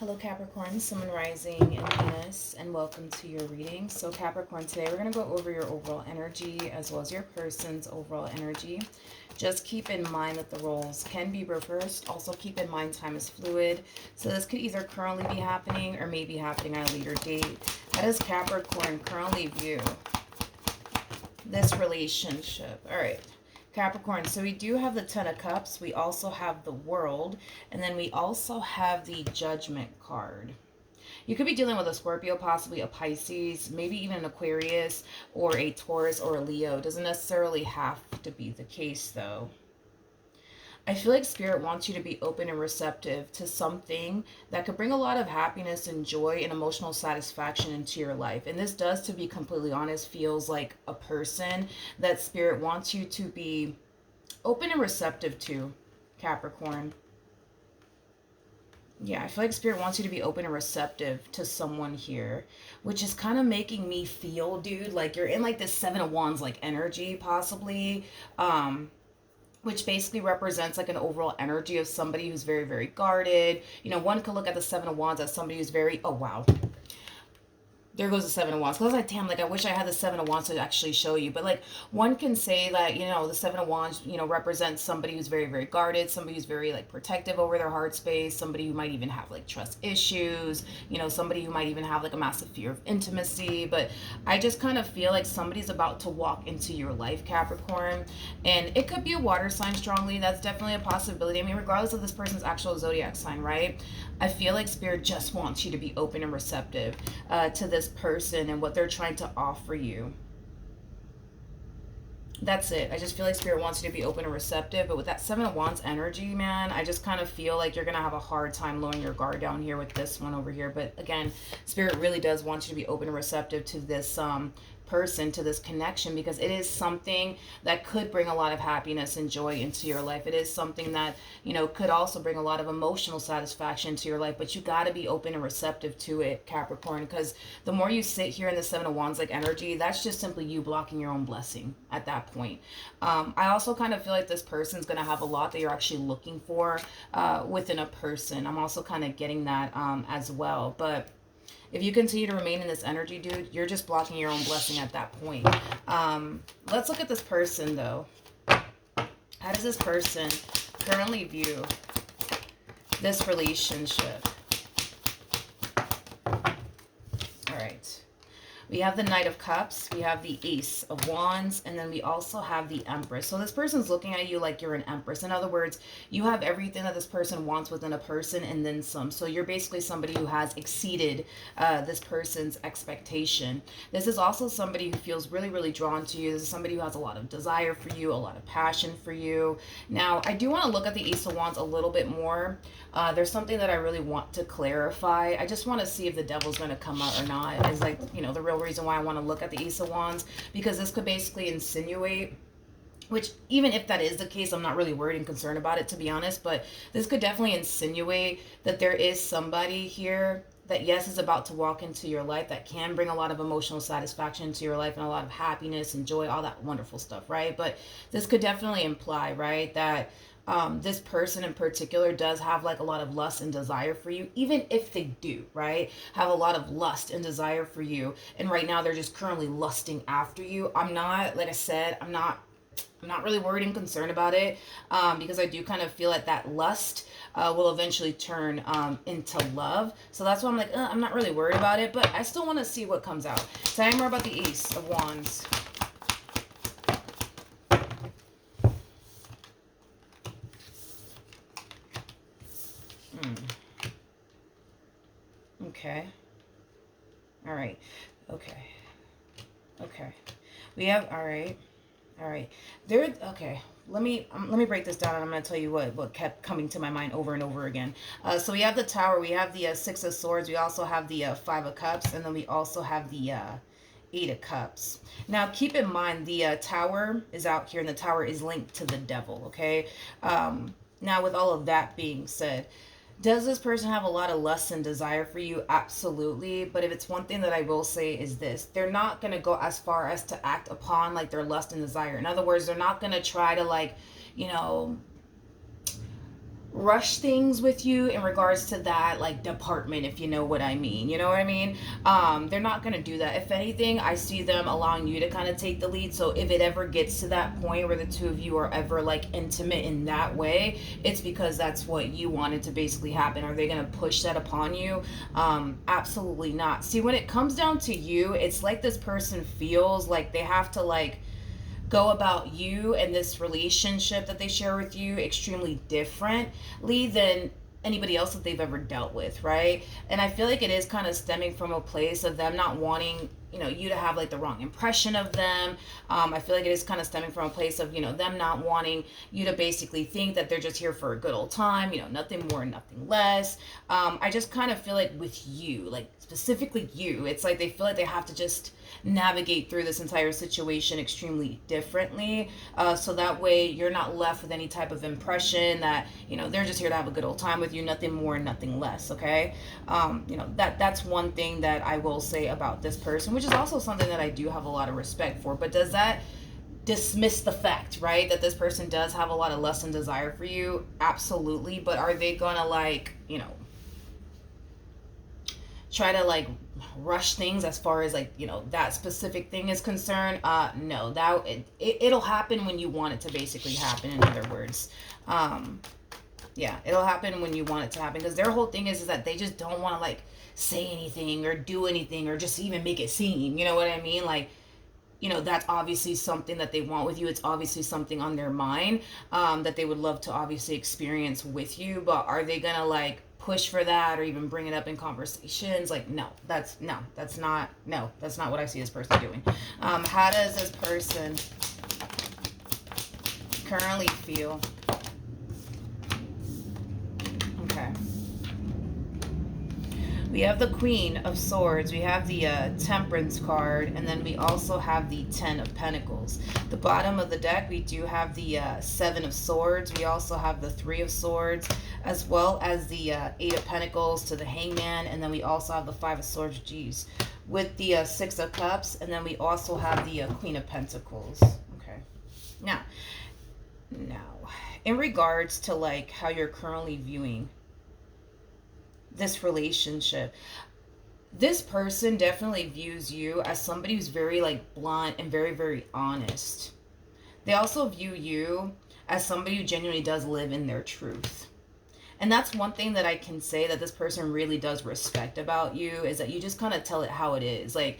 Hello Capricorn, Sun, Rising, and Venus, and welcome to your reading. So Capricorn, today we're going to go over your overall energy as well as your person's overall energy. Just keep in mind that the roles can be reversed. Also keep in mind time is fluid. So this could either currently be happening or may be happening at a later date. How does Capricorn currently view this relationship? All right. Capricorn, so we do have the Ten of Cups, we also have the World, and then we also have the Judgment card. You could be dealing with a Scorpio, possibly a Pisces, maybe even an Aquarius, or a Taurus, or a Leo. Doesn't necessarily have to be the case, though. I feel like Spirit wants you to be open and receptive to something that could bring a lot of happiness and joy and emotional satisfaction into your life. And this does, to be completely honest, feels like a person that Spirit wants you to be open and receptive to, Capricorn. Yeah, I feel like Spirit wants you to be open and receptive to someone here, which is kind of making me feel, dude, like you're in like this Seven of Wands like energy, possibly. Which basically represents like an overall energy of somebody who's very, very guarded. You know, one could look at the Seven of Wands as somebody who's very, oh, wow. There goes the Seven of Wands. Because I was like, damn, like, I wish I had the Seven of Wands to actually show you. But, like, one can say that, you know, the Seven of Wands, you know, represents somebody who's very, very guarded, somebody who's very, like, protective over their heart space, somebody who might even have, like, trust issues, you know, somebody who might even have, like, a massive fear of intimacy. But I just kind of feel like somebody's about to walk into your life, Capricorn. And it could be a water sign strongly. That's definitely a possibility. I mean, regardless of this person's actual zodiac sign, right? I feel like Spirit just wants you to be open and receptive to this person and what they're trying to offer you. That's it. I just feel like Spirit wants you to be open and receptive. But with that Seven of Wands energy, man, I just kind of feel like you're going to have a hard time lowering your guard down here with this one over here. But again, Spirit really does want you to be open and receptive to this person, to this connection, because it is something that could bring a lot of happiness and joy into your life. It is something that, you know, could also bring a lot of emotional satisfaction to your life, but you got to be open and receptive to it, Capricorn, because the more you sit here in the Seven of Wands like energy, that's just simply you blocking your own blessing at that point. I also kind of feel like this person's going to have a lot that you're actually looking for within a person. I'm also kind of getting that as well. But if you continue to remain in this energy, dude, you're just blocking your own blessing at that point. Let's look at this person, though. How does this person currently view this relationship? All right. We have the Knight of Cups, we have the Ace of Wands, and then we also have the Empress. So this person's looking at you like you're an Empress. In other words, you have everything that this person wants within a person and then some. So you're basically somebody who has exceeded this person's expectation. This is also somebody who feels really, really drawn to you. This is somebody who has a lot of desire for you, a lot of passion for you. Now, I do want to look at the Ace of Wands a little bit more. There's something that I really want to clarify. I just want to see if the devil's going to come out or not. It's like, you know, the real reason why I want to look at the Ace of Wands, because this could basically insinuate, which even if that is the case, I'm not really worried and concerned about it, to be honest, but this could definitely insinuate that there is somebody here that, yes, is about to walk into your life that can bring a lot of emotional satisfaction to your life and a lot of happiness and joy, all that wonderful stuff, right? But this could definitely imply, right, that this person in particular does have like a lot of lust and desire for you, even if they do, right, have a lot of lust and desire for you, and right now they're just currently lusting after you. I'm not, like I said, I'm not really worried and concerned about it, because I do kind of feel like that lust will eventually turn into love. So that's why I'm like, I'm not really worried about it, but I still want to see what comes out. Tell me more about the Ace of Wands. Okay. All right. Okay. Okay. We have, all right. All right. There, okay. Let me break this down, and I'm going to tell you what kept coming to my mind over and over again. So we have the Tower, we have the Six of Swords, we also have the Five of Cups, and then we also have the Eight of Cups. Now, keep in mind, the Tower is out here, and the Tower is linked to the Devil, okay? Now, with all of that being said, does this person have a lot of lust and desire for you? Absolutely. But if it's one thing that I will say is this: they're not going to go as far as to act upon like their lust and desire. In other words, they're not going to try to, like, you know, rush things with you in regards to that like department, if you know what I mean. You know what I mean? They're not gonna do that. If anything, I see them allowing you to kind of take the lead. So if it ever gets to that point where the two of you are ever like intimate in that way, it's because that's what you wanted to basically happen. Are they gonna push that upon you? Absolutely not. See, when it comes down to you, it's like this person feels like they have to like go about you and this relationship that they share with you extremely differently than anybody else that they've ever dealt with, right? And I feel like it is kind of stemming from a place of them not wanting, you know, you to have like the wrong impression of them. I feel like it is kind of stemming from a place of, you know, them not wanting you to basically think that they're just here for a good old time, you know, nothing more, nothing less. I just kind of feel like with you, like specifically you, it's like they feel like they have to just navigate through this entire situation extremely differently, so that way you're not left with any type of impression that, you know, they're just here to have a good old time with you, nothing more, nothing less. Okay. You know, that's one thing that I will say about this person, which is also something that I do have a lot of respect for. But does that dismiss the fact, right, that this person does have a lot of lust and desire for you? Absolutely. But are they gonna like, you know, try to like rush things as far as like, you know, that specific thing is concerned? No, that it'll happen when you want it to basically happen, in other words. Yeah, it'll happen when you want it to happen, because their whole thing is that they just don't want to like say anything or do anything or just even make it seem, you know what I mean, like, you know, that's obviously something that they want with you. It's obviously something on their mind, that they would love to obviously experience with you. But are they gonna like push for that or even bring it up in conversations? Like, no, that's not what I see this person doing. How does this person currently feel? Okay. We have the Queen of Swords, we have the Temperance card, and then we also have the Ten of Pentacles. The bottom of the deck, we do have the Seven of Swords. We also have the Three of Swords, as well as the Eight of Pentacles to the Hangman, and then we also have the Five of Swords, geez, with the Six of Cups, and then we also have the Queen of Pentacles. Okay. Now, in regards to like how you're currently viewing this relationship, this person definitely views you as somebody who's very like blunt and very, very honest. They also view you as somebody who genuinely does live in their truth. And that's one thing that I can say that this person really does respect about you, is that you just kind of tell it how it is. Like,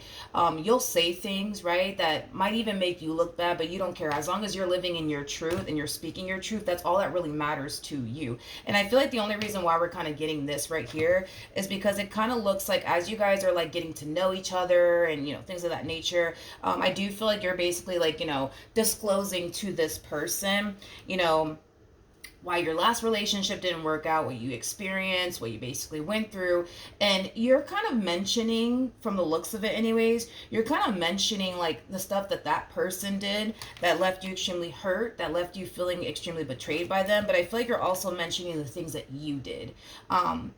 you'll say things, right, that might even make you look bad, but you don't care. As long as you're living in your truth and you're speaking your truth, that's all that really matters to you. And I feel like the only reason why we're kind of getting this right here is because it kind of looks like as you guys are like getting to know each other and, you know, things of that nature, I do feel like you're basically like, you know, disclosing to this person, you know, why your last relationship didn't work out, what you experienced, what you basically went through. And you're kind of mentioning, from the looks of it anyways, you're kind of mentioning like the stuff that that person did that left you extremely hurt, that left you feeling extremely betrayed by them. But I feel like you're also mentioning the things that you did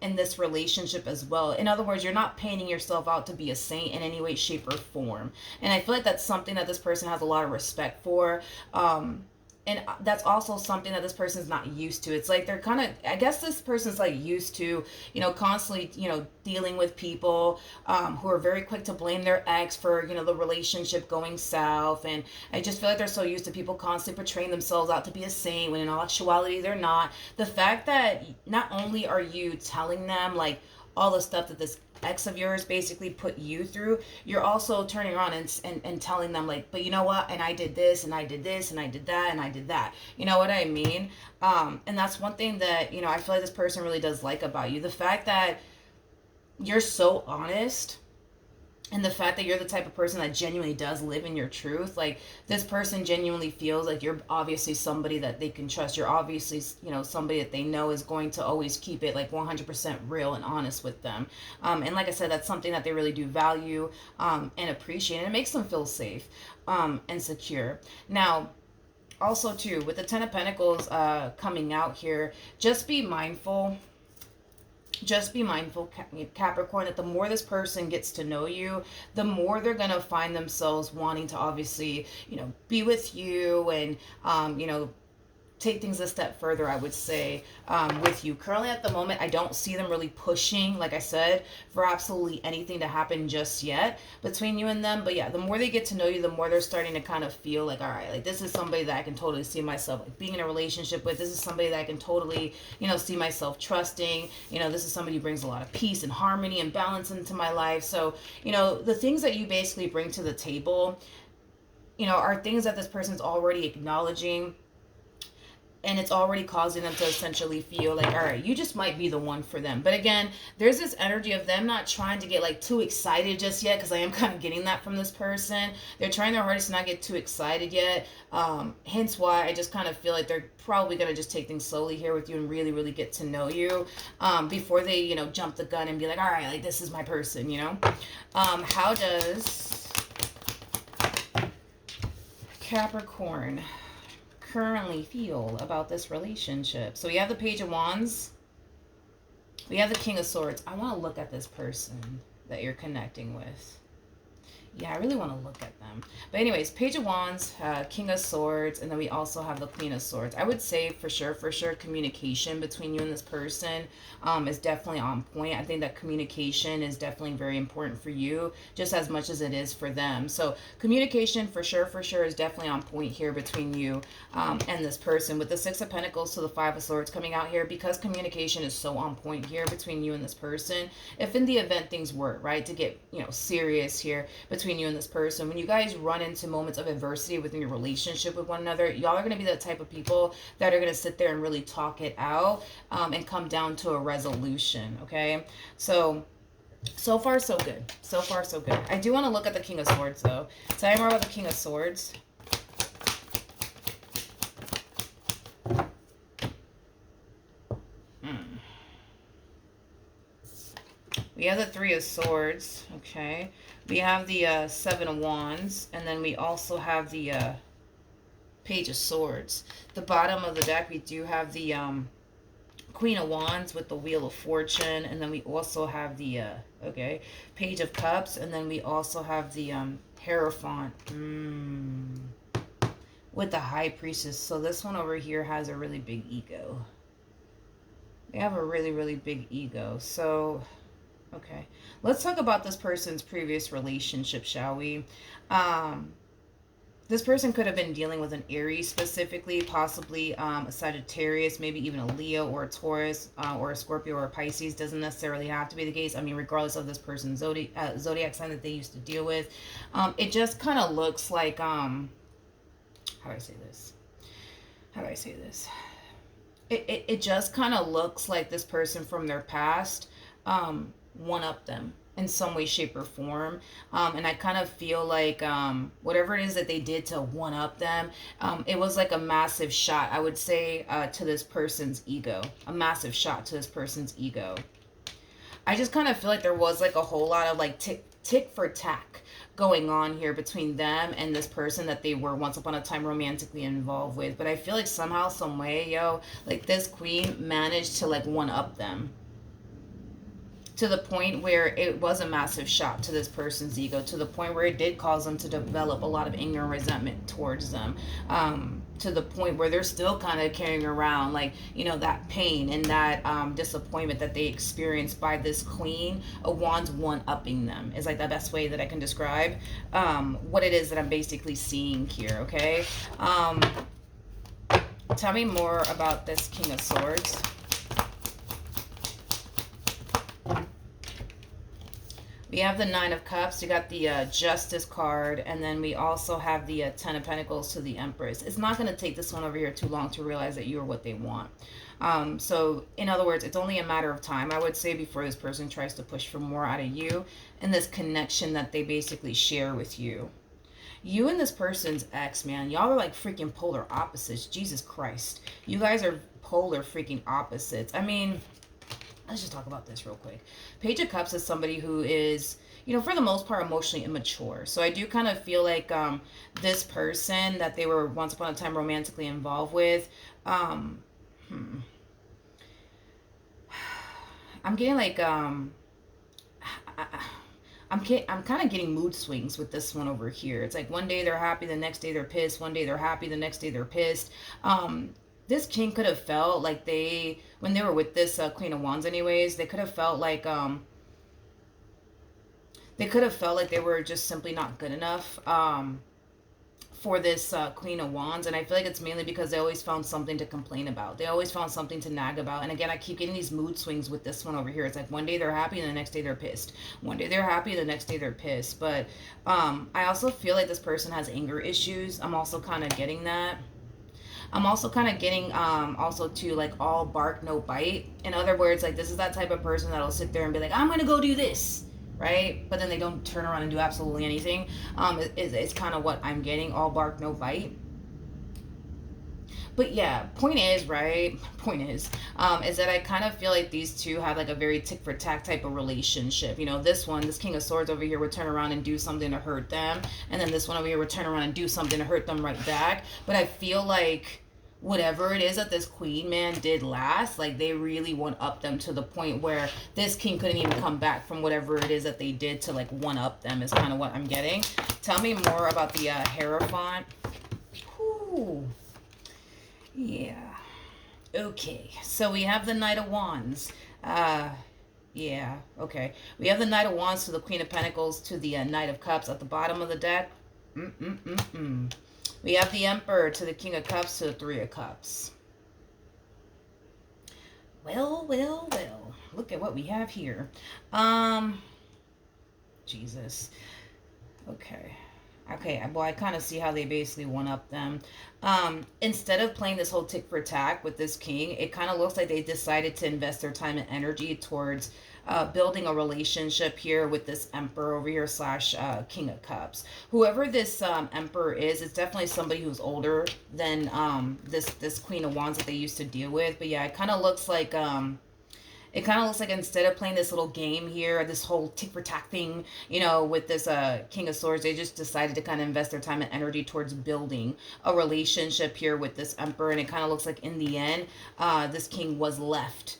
in this relationship as well. In other words, you're not painting yourself out to be a saint in any way, shape, or form. And I feel like that's something that this person has a lot of respect for. And that's also something that this person's not used to. It's like they're kind of, I guess this person's like used to, you know, constantly, you know, dealing with people who are very quick to blame their ex for, you know, the relationship going south. And I just feel like they're so used to people constantly portraying themselves out to be a saint when in all actuality they're not. The fact that not only are you telling them like all the stuff that this ex of yours basically put you through, you're also turning around and telling them like, but you know what, and I did this and I did this and I did that and I did that, you know what I mean? And that's one thing that, you know, I feel like this person really does like about you, the fact that you're so honest. And the fact that you're the type of person that genuinely does live in your truth, like this person genuinely feels like you're obviously somebody that they can trust. You're obviously, you know, somebody that they know is going to always keep it like 100% real and honest with them. And like I said, that's something that they really do value and appreciate. And it makes them feel safe and secure. Now, also too, with the Ten of Pentacles coming out here, just be mindful, Capricorn, that the more this person gets to know you, the more they're going to find themselves wanting to obviously, you know, be with you and, you know, take things a step further, I would say, with you. Currently at the moment, I don't see them really pushing, like I said, for absolutely anything to happen just yet between you and them. But yeah, the more they get to know you, the more they're starting to kind of feel like, all right, like this is somebody that I can totally see myself like being in a relationship with. This is somebody that I can totally, see myself trusting. This is somebody who brings a lot of peace and harmony and balance into my life. So, the things that you basically bring to the table, are things that this person's already acknowledging, and it's already causing them to essentially feel like, all right, you just might be the one for them. But again, there's this energy of them not trying to get like too excited just yet, because I am kind of getting that from this person. They're trying their hardest to not get too excited yet. Hence why I just kind of feel like they're probably going to just take things slowly here with you and really, really get to know you, before they, jump the gun and be like, all right, like this is my person, How does Capricorn currently feel about this relationship? So we have the Page of Wands. We have the King of Swords. I want to look at this person that you're connecting with. Yeah, I really want to look at them. But anyways, Page of Wands, King of Swords, and then we also have the Queen of Swords. I would say for sure, communication between you and this person is definitely on point. I think that communication is definitely very important for you, just as much as it is for them. So communication for sure is definitely on point here between you and this person. With the Six of Pentacles to the Five of Swords coming out here, because communication is so on point here between you and this person, if in the event things were, right, to get, serious here between you and this person, when you guys run into moments of adversity within your relationship with one another, y'all are going to be the type of people that are going to sit there and really talk it out, and come down to a resolution. Okay, so far so good. I do want to look at the King of Swords though. Tell me more about the King of Swords. We have the Three of Swords, okay. We have the Seven of Wands, and then we also have the Page of Swords. The bottom of the deck, we do have the Queen of Wands with the Wheel of Fortune, and then we also have the, Page of Cups, and then we also have the Hierophant with the High Priestess. So this one over here has a really big ego. They have a really, really big ego. So... okay, let's talk about this person's previous relationship, shall we? This person could have been dealing with an Aries specifically, possibly a Sagittarius, maybe even a Leo or a Taurus, or a Scorpio or a Pisces. Doesn't necessarily have to be the case. I mean, regardless of this person's zodiac sign that they used to deal with. It just kind of looks like, how do I say this? It just kind of looks like this person from their past one up them in some way, shape, or form. And I kind of feel like whatever it is that they did to one up them, it was like a massive shot, I would say, to this person's ego. A massive shot to this person's ego. I just kind of feel like there was like a whole lot of like tick for tack going on here between them and this person that they were once upon a time romantically involved with. But I feel like somehow, some way, like this queen managed to like one up them, to the point where it was a massive shock to this person's ego, to the point where it did cause them to develop a lot of anger and resentment towards them, to the point where they're still kind of carrying around like, that pain and that disappointment that they experienced by this Queen of Wands one-upping them is like the best way that I can describe what it is that I'm basically seeing here, okay? Tell me more about this King of Swords. We have the Nine of Cups. You got the Justice card. And then we also have the Ten of Pentacles to the Empress. It's not going to take this one over here too long to realize that you are what they want. So, in other words, it's only a matter of time, I would say, before this person tries to push for more out of you and this connection that they basically share with you. You and this person's ex, man, y'all are like freaking polar opposites. Jesus Christ. You guys are polar freaking opposites. I mean... let's just talk about this real quick. Page of Cups is somebody who is, for the most part, emotionally immature. So I do kind of feel like this person that they were once upon a time romantically involved with, I'm getting like, I'm kind of getting mood swings with this one over here. It's like one day they're happy, the next day they're pissed. One day they're happy, the next day they're pissed. this king could have felt like when they were with this Queen of Wands anyways, they could have felt like they were just simply not good enough for this Queen of Wands. And I feel like it's mainly because they always found something to complain about. They always found something to nag about. And again, I keep getting these mood swings with this one over here. It's like one day they're happy and the next day they're pissed. One day they're happy and the next day they're pissed. But I also feel like this person has anger issues. I'm also kind of getting that. I'm also kind of getting also to like all bark no bite. In other words, like this is that type of person that'll sit there and be like, I'm gonna go do this, right? But then they don't turn around and do absolutely anything. It's kind of what I'm getting, all bark no bite. But yeah, point is, right? Point is that I kind of feel like these two have like a very tick for tack type of relationship. You know, this King of Swords over here would turn around and do something to hurt them, and then this one over here would turn around and do something to hurt them right back. But I feel like whatever it is that this queen man did last, like they really one up them to the point where this king couldn't even come back from whatever it is that they did to like one up them, is kind of what I'm getting. Tell me more about the Hierophant. Ooh. Yeah. Okay. So we have the Knight of Wands. Yeah. Okay. We have the Knight of Wands to the Queen of Pentacles to the Knight of Cups at the bottom of the deck. We have the Emperor to the King of Cups to the Three of Cups. Well. Look at what we have here. Jesus. Okay. Well, I kind of see how they basically one-up them. Instead of playing this whole tick for tack with this king, it kind of looks like they decided to invest their time and energy towards building a relationship here with this Emperor over here slash King of Cups. Whoever this Emperor is, it's definitely somebody who's older than this Queen of Wands that they used to deal with. But yeah, it kind of looks like... it kind of looks like instead of playing this little game here, this whole tick-for-tack thing, you know, with this King of Swords, they just decided to kind of invest their time and energy towards building a relationship here with this Emperor. And it kind of looks like in the end, this king was left.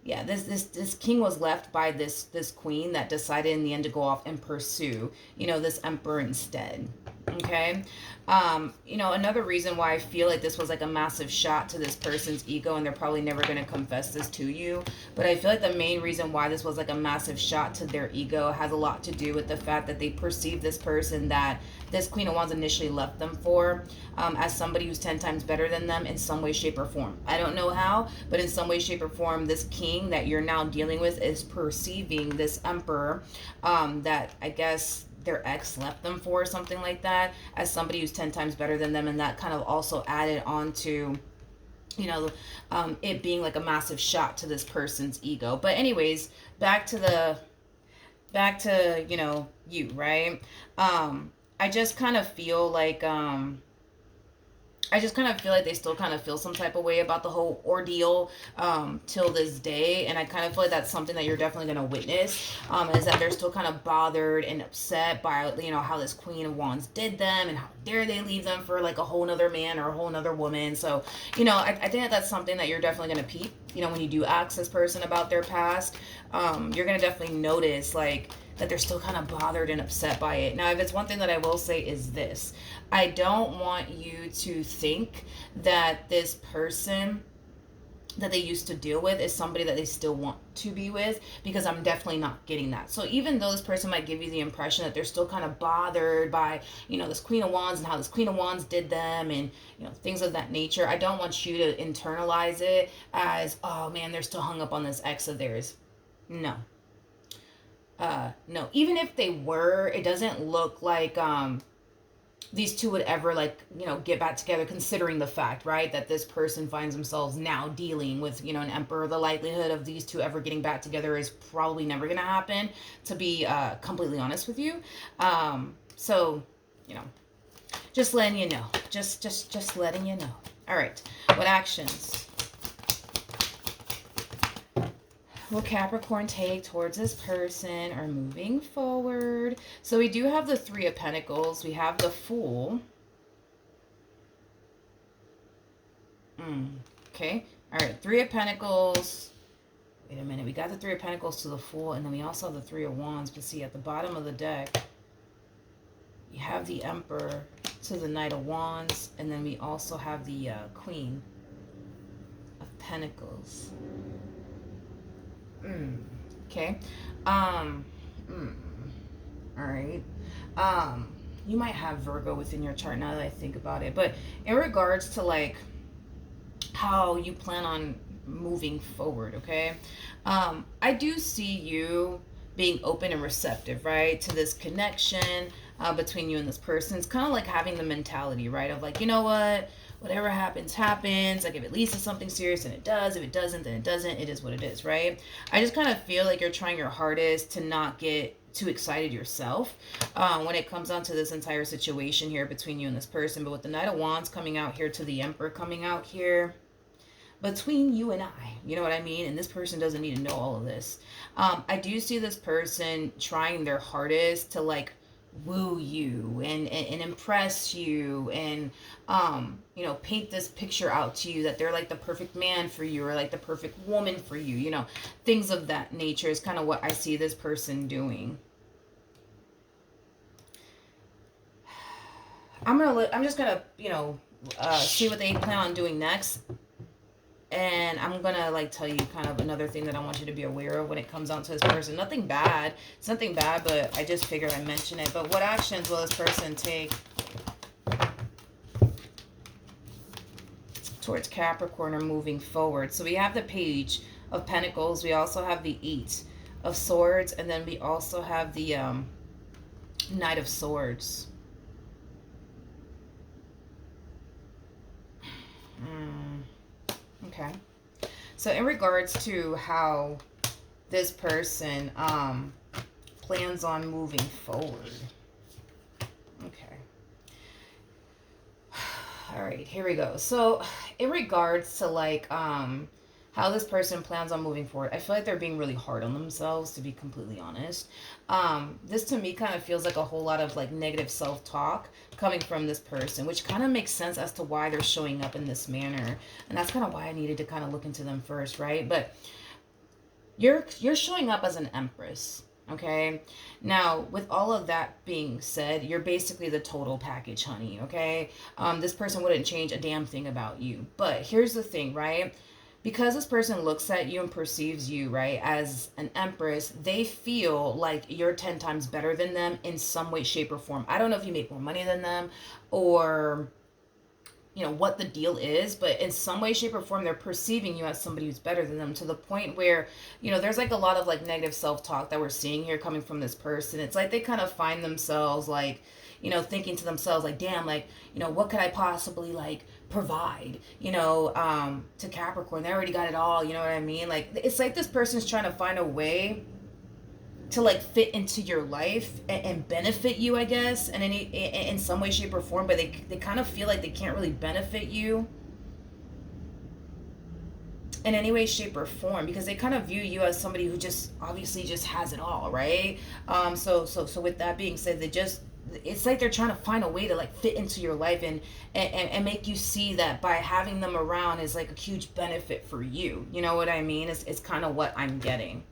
Yeah, this king was left by this queen that decided in the end to go off and pursue, you know, this Emperor instead. Okay. You know, another reason why I feel like this was like a massive shot to this person's ego, and they're probably never going to confess this to you, but I feel like the main reason why this was like a massive shot to their ego has a lot to do with the fact that they perceive this person that this Queen of Wands initially left them for as somebody who's 10 times better than them in some way, shape, or form. I don't know how, but in some way, shape, or form, this king that you're now dealing with is perceiving this Emperor that I guess their ex left them for, or something like that, as somebody who's 10 times better than them. And that kind of also added on to, you know, it being like a massive shot to this person's ego. But anyways, back to you know, you, right? I just kind of feel like they still kind of feel some type of way about the whole ordeal till this day. And I kind of feel like that's something that you're definitely going to witness, is that they're still kind of bothered and upset by, you know, how this Queen of Wands did them and how dare they leave them for like a whole nother man or a whole nother woman. So, you know, I think that that's something that you're definitely going to peep, you know, when you do ask this person about their past. You're going to definitely notice like that they're still kind of bothered and upset by it. Now, if it's one thing that I will say is this: I don't want you to think that this person that they used to deal with is somebody that they still want to be with, because I'm definitely not getting that. So even though this person might give you the impression that they're still kind of bothered by, you know, this Queen of Wands and how this Queen of Wands did them and, you know, things of that nature, I don't want you to internalize it as, oh man, they're still hung up on this ex of theirs. No. No, even if they were, it doesn't look like these two would ever, like, you know, get back together, considering the fact, right, that this person finds themselves now dealing with, you know, an Emperor. The likelihood of these two ever getting back together is probably never going to happen, to be completely honest with you. So, you know, just letting you know, just letting you know. All right, what actions will Capricorn take towards this person or moving forward? So we do have the Three of Pentacles. We have the Fool. Okay. All right. Three of Pentacles. Wait a minute. We got the Three of Pentacles to the Fool, and then we also have the Three of Wands. But see, at the bottom of the deck, you have the Emperor to the Knight of Wands, and then we also have the Queen of Pentacles. Okay. Um, mm, all right. You might have Virgo within your chart now that I think about it, but in regards to like how you plan on moving forward, okay? I do see you being open and receptive, right, to this connection between you and this person. It's kind of like having the mentality, right, of like, you know what, whatever happens, happens. Like if it leads to something serious, then it does. If it doesn't, then it doesn't. It is what it is, right? I just kind of feel like you're trying your hardest to not get too excited yourself when it comes down to this entire situation here between you and this person. But with the Knight of Wands coming out here to the Emperor coming out here, between you and I, you know what I mean? And this person doesn't need to know all of this. I do see this person trying their hardest to like woo you and impress you and you know, paint this picture out to you that they're like the perfect man for you or like the perfect woman for you, you know, things of that nature is kind of what I see this person doing. I'm just gonna, you know, see what they plan on doing next. And I'm gonna like tell you kind of another thing that I want you to be aware of when it comes down to this person. Nothing bad. It's nothing bad, but I just figured I'd mention it. But what actions will this person take towards Capricorn or moving forward? So we have the Page of Pentacles. We also have the Eight of Swords. And then we also have the Knight of Swords. Okay. So in regards to how this person plans on moving forward. Okay. All right, here we go. So in regards to like how this person plans on moving forward, I feel like they're being really hard on themselves, to be completely honest. This to me kind of feels like a whole lot of like negative self-talk coming from this person, which kind of makes sense as to why they're showing up in this manner. And that's kind of why I needed to kind of look into them first, right? But you're showing up as an Empress. Okay, now with all of that being said, you're basically the total package, honey. Okay, this person wouldn't change a damn thing about you. But here's the thing, right? Because this person looks at you and perceives you, right, as an Empress, they feel like you're 10 times better than them in some way, shape, or form. I don't know if you make more money than them or, you know, what the deal is, but in some way, shape, or form, they're perceiving you as somebody who's better than them, to the point where, you know, there's like a lot of like negative self-talk that we're seeing here coming from this person. It's like they kind of find themselves like, you know, thinking to themselves like, damn, like, you know, what could I possibly like provide, you know, to Capricorn? They already got it all, you know what I mean? Like, it's like this person's trying to find a way to like fit into your life and benefit you, I guess, and in some way, shape, or form, but they kind of feel like they can't really benefit you in any way, shape, or form, because they kind of view you as somebody who just obviously just has it all, right? So with that being said, it's like they're trying to find a way to like fit into your life and make you see that by having them around is like a huge benefit for you. You know what I mean? It's kind of what I'm getting.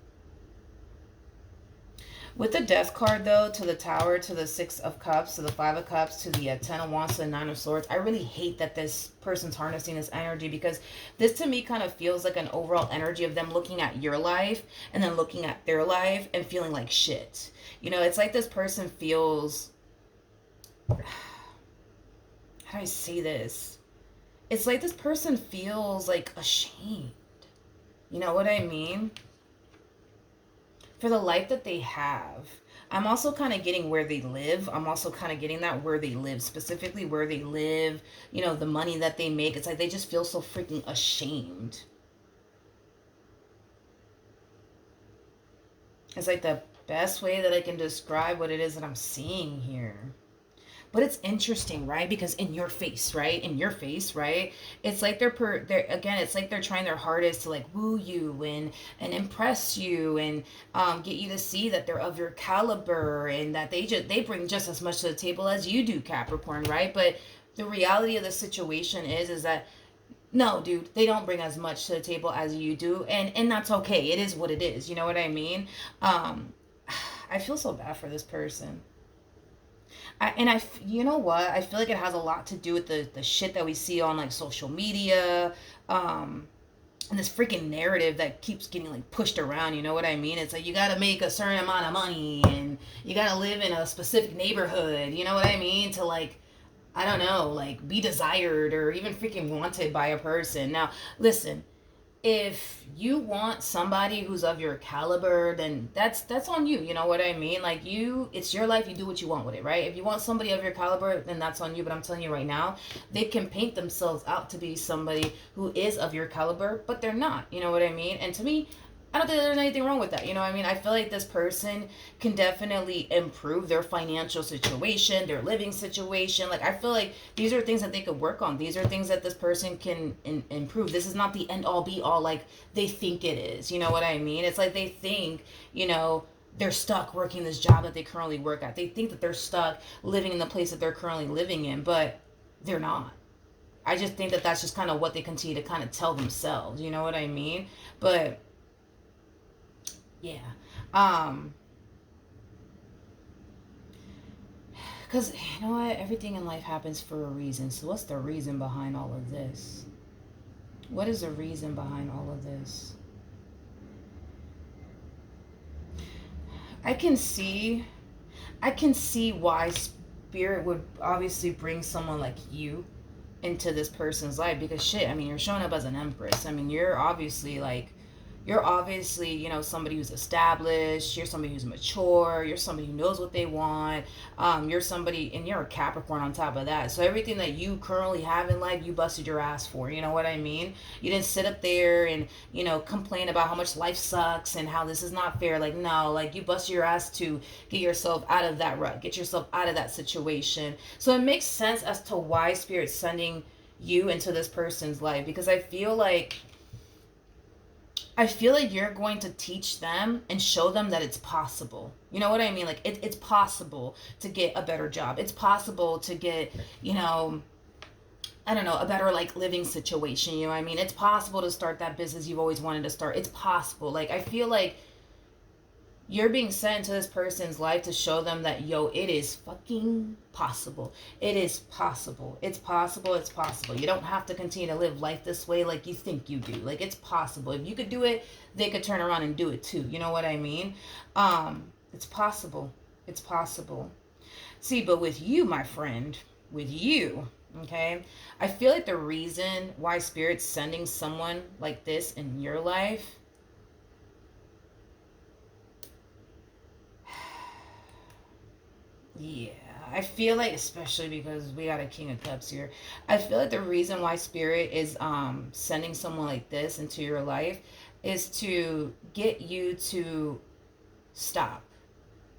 With the Death card, though, to the Tower, to the Six of Cups, to the Five of Cups, to the Ten of Wands, to the Nine of Swords, I really hate that this person's harnessing this energy, because this to me kind of feels like an overall energy of them looking at your life and then looking at their life and feeling like shit. You know, it's like this person feels... How do I say this? It's like this person feels like ashamed. You know what I mean? For the life that they have. I'm also kind of getting where they live. I'm also kind of getting that where they live, specifically where they live, you know, the money that they make. It's like they just feel so freaking ashamed. It's like the best way that I can describe what it is that I'm seeing here. But it's interesting, right? Because in your face, right? In your face, right? It's like they're again, it's like they're trying their hardest to like woo you and impress you and get you to see that they're of your caliber and that they bring just as much to the table as you do, Capricorn, right? But the reality of the situation is that no, dude, they don't bring as much to the table as you do, and that's okay. It is what it is. You know what I mean? I feel so bad for this person. You know what? I feel like it has a lot to do with the shit that we see on like social media, um, and this freaking narrative that keeps getting like pushed around. You know what I mean? It's like you gotta make a certain amount of money, and you gotta live in a specific neighborhood. You know what I mean? To like, I don't know, like be desired or even freaking wanted by a person. Now, listen, if you want somebody who's of your caliber, then that's on you. You know what I mean? Like, it's your life, you do what you want with it, right? If you want somebody of your caliber, then that's on you. But I'm telling you right now, they can paint themselves out to be somebody who is of your caliber, but they're not. You know what I mean? And to me, I don't think there's anything wrong with that. You know what I mean? I feel like this person can definitely improve their financial situation, their living situation. Like, I feel like these are things that they could work on. These are things that this person can improve. This is not the end all be all like they think it is. You know what I mean? It's like they think, you know, they're stuck working this job that they currently work at. They think that they're stuck living in the place that they're currently living in, but they're not. I just think that that's just kind of what they continue to kind of tell themselves. You know what I mean? But yeah. Um, because you know what? Everything in life happens for a reason. So what's the reason behind all of this? What is the reason behind all of this? I can see I can see why spirit would obviously bring someone like you into this person's life because shit, I mean, you're showing up as an empress. I mean, you're obviously, you know, somebody who's established. You're somebody who's mature. You're somebody who knows what they want. You're somebody, and you're a Capricorn on top of that. So everything that you currently have in life, you busted your ass for. You know what I mean? You didn't sit up there and, you know, complain about how much life sucks and how this is not fair. Like, no, like you busted your ass to get yourself out of that rut, get yourself out of that situation. So it makes sense as to why Spirit's sending you into this person's life because I feel like you're going to teach them and show them that it's possible. You know what I mean? Like, it's possible to get a better job. It's possible to get, you know, I don't know, a better, like, living situation. You know what I mean? It's possible to start that business you've always wanted to start. It's possible. Like, I feel like you're being sent into this person's life to show them that, yo, it is fucking possible. It is possible. It's possible. It's possible. You don't have to continue to live life this way like you think you do. Like, it's possible. If you could do it, they could turn around and do it too. You know what I mean? It's possible. It's possible. See, but with you, my friend, with you, okay, I feel like the reason why Spirit's sending someone like this in your life, yeah, I feel like, especially because we got a King of Cups here, I feel like the reason why Spirit is sending someone like this into your life is to get you to stop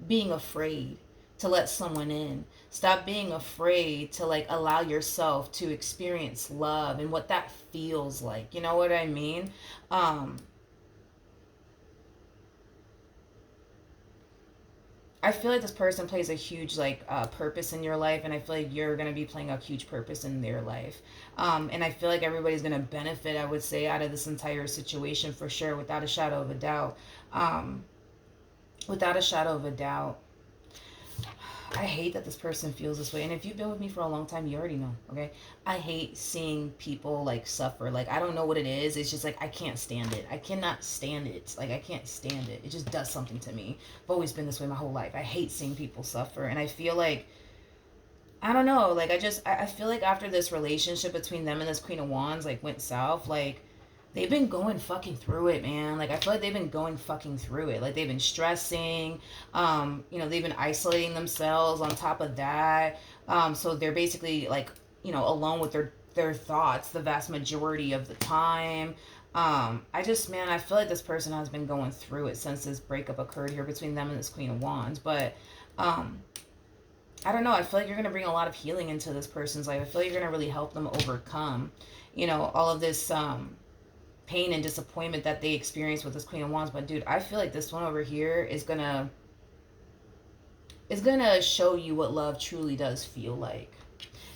being afraid to let someone in. Stop being afraid to like allow yourself to experience love and what that feels like. You know what I mean? Um I feel like this person plays a huge like purpose in your life, and I feel like you're gonna be playing a huge purpose in their life. And I feel like everybody's gonna benefit. I would say out of this entire situation for sure, without a shadow of a doubt. Um, without a shadow of a doubt. I hate that this person feels this way. And if you've been with me for a long time, you already know, okay? I hate seeing people like suffer. Like, I don't know what it is. It's just like, I can't stand it. I cannot stand it. Like, I can't stand it. It just does something to me. I've always been this way my whole life. I hate seeing people suffer. And I feel like, I don't know, like, I feel like after this relationship between them and this Queen of Wands, like, went south, like, they've been going fucking through it, man. Like, I feel like they've been going fucking through it. Like, they've been stressing. You know, they've been isolating themselves on top of that. So they're basically like, you know, alone with their thoughts the vast majority of the time. I just, man, I feel like this person has been going through it since this breakup occurred here between them and this Queen of Wands. But um I don't know. I feel like you're going to bring a lot of healing into this person's life. I feel like you're going to really help them overcome, you know, all of this pain and disappointment that they experience with this Queen of Wands. But dude, I feel like this one over here is gonna show you what love truly does feel like.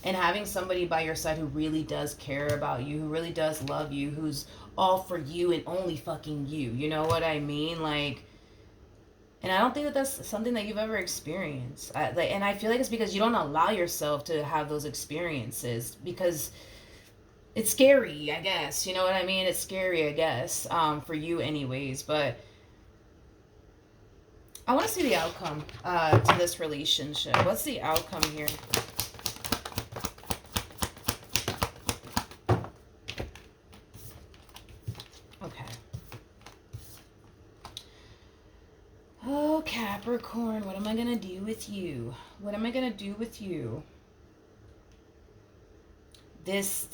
And having somebody by your side who really does care about you, who really does love you, who's all for you and only fucking you. You know what I mean? Like, And I don't think that that's something that you've ever experienced. And I feel like it's because you don't allow yourself to have those experiences because it's scary, I guess. You know what I mean? It's scary, I guess, for you, anyways. But I want to see the outcome to this relationship. What's the outcome here? Okay. Oh, Capricorn, what am I going to do with you? What am I going to do with you? This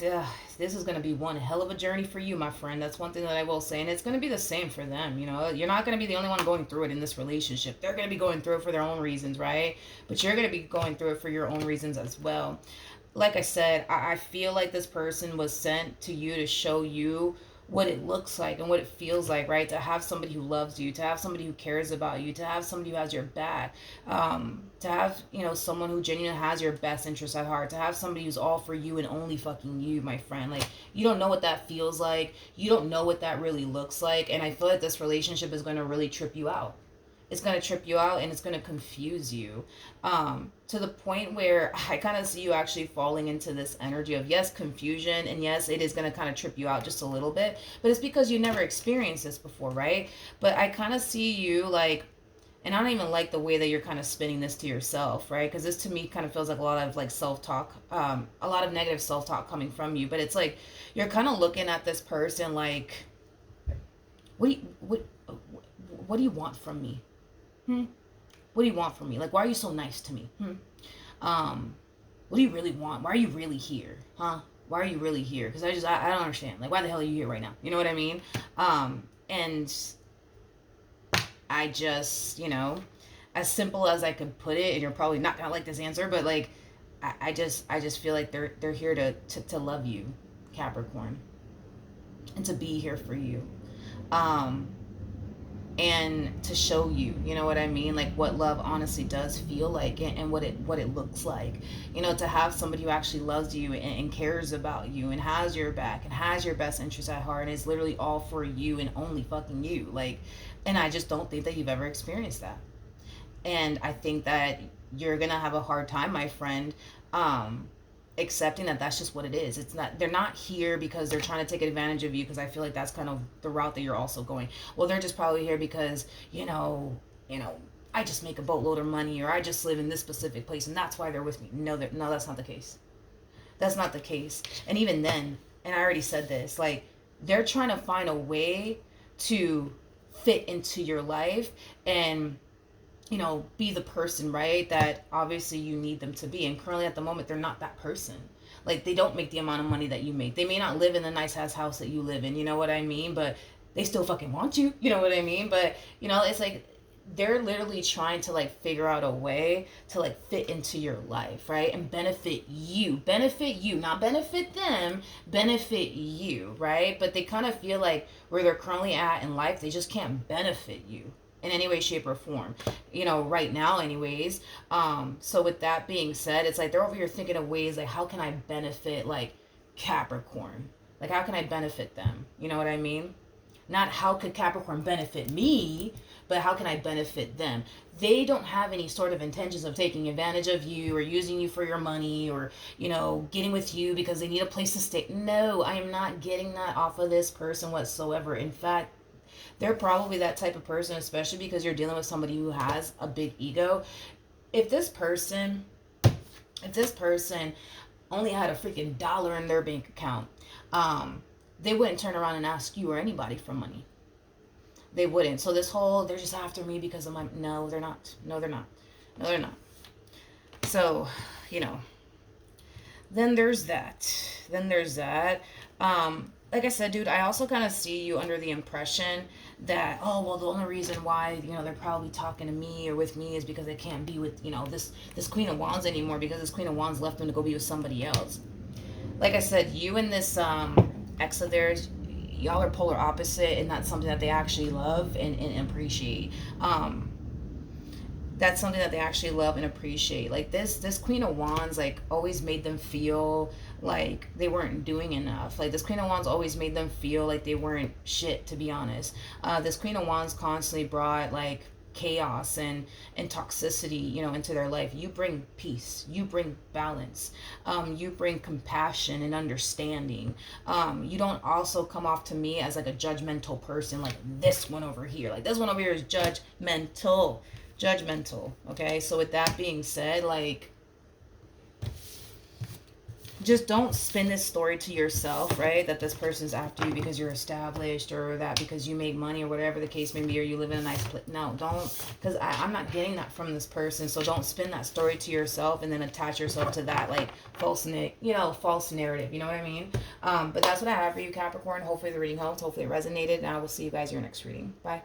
is going to be one hell of a journey for you, my friend. That's one thing that I will say. And it's going to be the same for them. You know, you're not going to be the only one going through it in this relationship. They're going to be going through it for their own reasons, right? But you're going to be going through it for your own reasons as well. Like I said, I feel like this person was sent to you to show you what it looks like and what it feels like, right? To have somebody who loves you, to have somebody who cares about you, to have somebody who has your back, to have, you know, someone who genuinely has your best interest at heart, to have somebody who's all for you and only fucking you, my friend. Like, you don't know what that feels like. You don't know what that really looks like. And I feel like this relationship is going to really trip you out. It's going to trip you out and it's going to confuse you, to the point where I kind of see you actually falling into this energy of, yes, confusion, and yes, it is going to kind of trip you out just a little bit, but it's because you never experienced this before, right? But I kind of see you like, and I don't even like the way that you're kind of spinning this to yourself, right? Because this to me kind of feels like a lot of like self-talk, a lot of negative self-talk coming from you. But it's like you're kind of looking at this person like, what do you, what do you want from me? What do you want from me? Like, why are you so nice to me? What do you really want? Why are you really here? Huh? Why are you really here? Because I don't understand. Like, why the hell are you here right now? You know what I mean? And I just, you know, as simple as I could put it, and you're probably not gonna like this answer, but like, I just feel like they're here to love you, Capricorn, and to be here for you. And to show you, you know what I mean, like what love honestly does feel like, and what it looks like, you know, to have somebody who actually loves you and cares about you and has your back and has your best interest at heart and is literally all for you and only fucking you, like. And I just don't think that you've ever experienced that, and I think that you're gonna have a hard time, my friend, accepting that that's just what it is. It's not, they're not here because they're trying to take advantage of you, because I feel like that's kind of the route that you're also going. Well, they're just probably here because, I just make a boatload of money, or I just live in this specific place and that's why they're with me. No, no, that's not the case. That's not the case. And even then, and I already said this, like, they're trying to find a way to fit into your life and, be the person, right, that obviously you need them to be. And currently at the moment, they're not that person. Like, they don't make the amount of money that you make. They may not live in the nice ass house that you live in, you know what I mean? But they still fucking want you, you know what I mean? But, it's like they're literally trying to, like, figure out a way to, like, fit into your life, right? And benefit you, not benefit them, benefit you, right? But they kind of feel like where they're currently at in life, they just can't benefit you in any way, shape, or form, right now anyways. So with that being said, it's like they're over here thinking of ways like, how can I benefit, like, Capricorn? Like, how can I benefit them? You know what I mean? Not how could Capricorn benefit me, but how can I benefit them? They don't have any sort of intentions of taking advantage of you or using you for your money or, getting with you because they need a place to stay. No, I am not getting that off of this person whatsoever. In fact, they're probably that type of person, especially because you're dealing with somebody who has a big ego. If this person only had a freaking dollar in their bank account, they wouldn't turn around and ask you or anybody for money. They wouldn't. So this whole, they're just after me because of my, no, they're not. No, they're not. No, they're not. So, then there's that. Like I said, dude, I also kind of see you under the impression that, oh, well, the only reason why, they're probably talking to me or with me is because they can't be with, this Queen of Wands anymore, because this Queen of Wands left them to go be with somebody else. Like I said, you and this ex of theirs, y'all are polar opposite, and that's something that they actually love and appreciate. That's something that they actually love and appreciate. Like, this Queen of Wands, like, always made them feel like they weren't doing enough. Like, this Queen of Wands always made them feel like they weren't shit, to be honest. This Queen of Wands constantly brought, like, chaos and toxicity, you know, into their life. You bring peace, you bring balance, you bring compassion and understanding. You don't also come off to me as like a judgmental person, like this one over here, like this one over here is judgmental. Okay, so with that being said, like, just don't spin this story to yourself, right? That this person's after you because you're established, or that because you make money, or whatever the case may be, or you live in a nice place. No, don't, because I'm not getting that from this person. So don't spin that story to yourself and then attach yourself to that, like, false narrative. You know what I mean? But that's what I have for you, Capricorn. Hopefully the reading helped. Hopefully it resonated. And I will see you guys in your next reading. Bye.